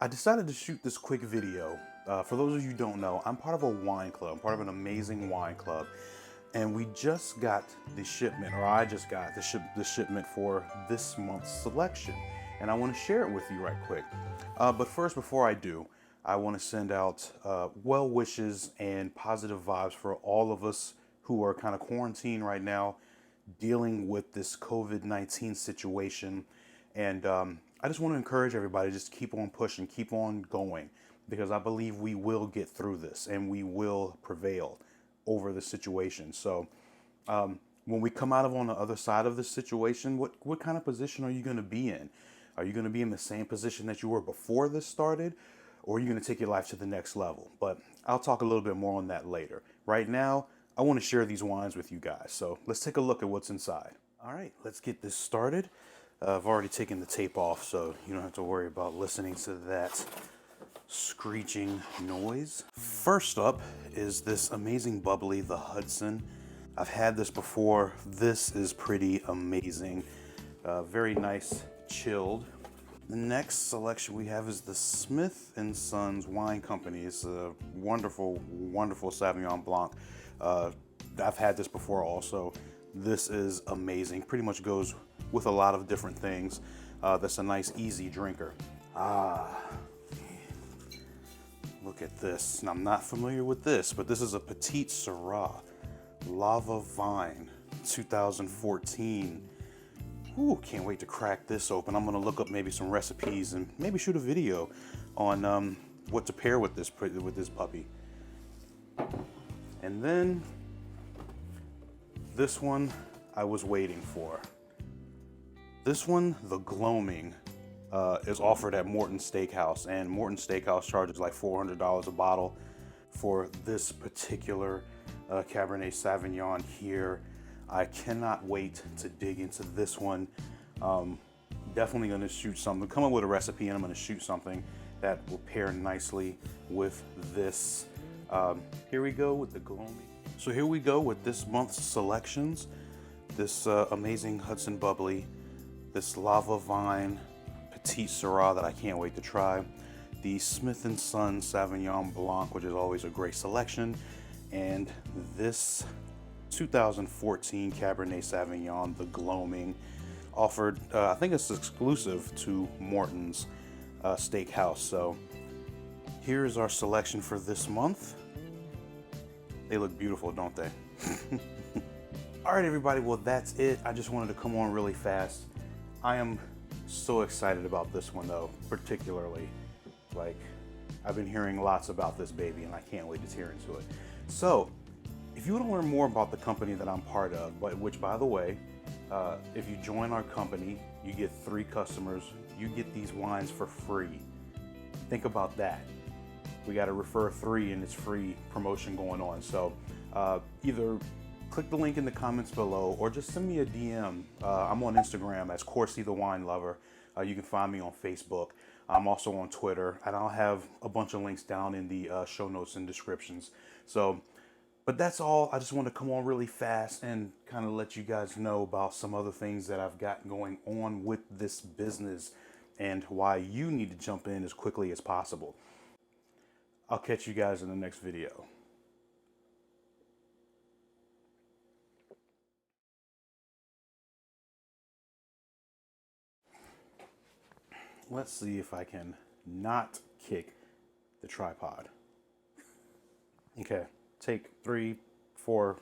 I decided to shoot this quick video. For those of you who don't know, I'm part of a wine club, I'm part of an amazing wine club. And we just got the shipment, or I just got the shipment for this month's selection. And I want to share it with you right quick. But first, before I do, I want to send out well wishes and positive vibes for all of us who are kind of quarantined right now, dealing with this COVID-19 situation. And I just want to encourage everybody to just keep on pushing, keep on going, because I believe we will get through this and we will prevail over the situation. So when we come out of on the other side of this situation, what kind of position are you going to be in? Are you going to be in the same position that you were before this started? Or are you going to take your life to the next level? But I'll talk a little bit more on that later. Right now, I want to share these wines with you guys. So let's take a look at what's inside. All right, let's get this started. I've already taken the tape off, so you don't have to worry about listening to that screeching noise. First up is this amazing bubbly, the Hudson. I've had this before. This is pretty amazing. Very nice, chilled. The next selection we have is the Smith & Sons Wine Company. It's a wonderful, wonderful Sauvignon Blanc. I've had this before also. This is amazing. Pretty much goes with a lot of different things. That's a nice, easy drinker. Look at this. Now, I'm not familiar with this, but this is a Petite Sirah Lava Vine 2014. Ooh, can't wait to crack this open. I'm gonna look up maybe some recipes and maybe shoot a video on what to pair with this puppy. And then this one I was waiting for. This one, the Gloaming, is offered at Morton Steakhouse, and Morton Steakhouse charges like $400 a bottle for this particular Cabernet Sauvignon here. I cannot wait to dig into this one. Definitely gonna shoot something, come up with a recipe, and I'm gonna shoot something that will pair nicely with this. Here we go with the Gloaming. So here we go with this month's selections. This amazing Hudson Bubbly, this Lava Vine Petite Sirah that I can't wait to try, the Smith & Son Sauvignon Blanc, which is always a great selection, and this 2014 Cabernet Sauvignon, the Gloaming, offered, I think it's exclusive to Morton's Steakhouse. So here's our selection for this month. They look beautiful, don't they? All right, everybody, well, that's it. I just wanted to come on really fast. I am so excited about this one, though, particularly. Like, I've been hearing lots about this baby, and I can't wait to tear into it. So, if you want to learn more about the company that I'm part of, which, by the way, if you join our company, you get 3 customers. You get these wines for free. Think about that. We got to refer 3, and it's free promotion going on. So, either click the link in the comments below or just send me a DM. I'm on Instagram as Corsi the Wine Lover. You can find me on Facebook. I'm also on Twitter, and I'll have a bunch of links down in the show notes and descriptions. So, but that's all. I just want to come on really fast and kind of let you guys know about some other things that I've got going on with this business and why you need to jump in as quickly as possible. I'll catch you guys in the next video. Let's see if I can not kick the tripod. Okay, take 3, 4.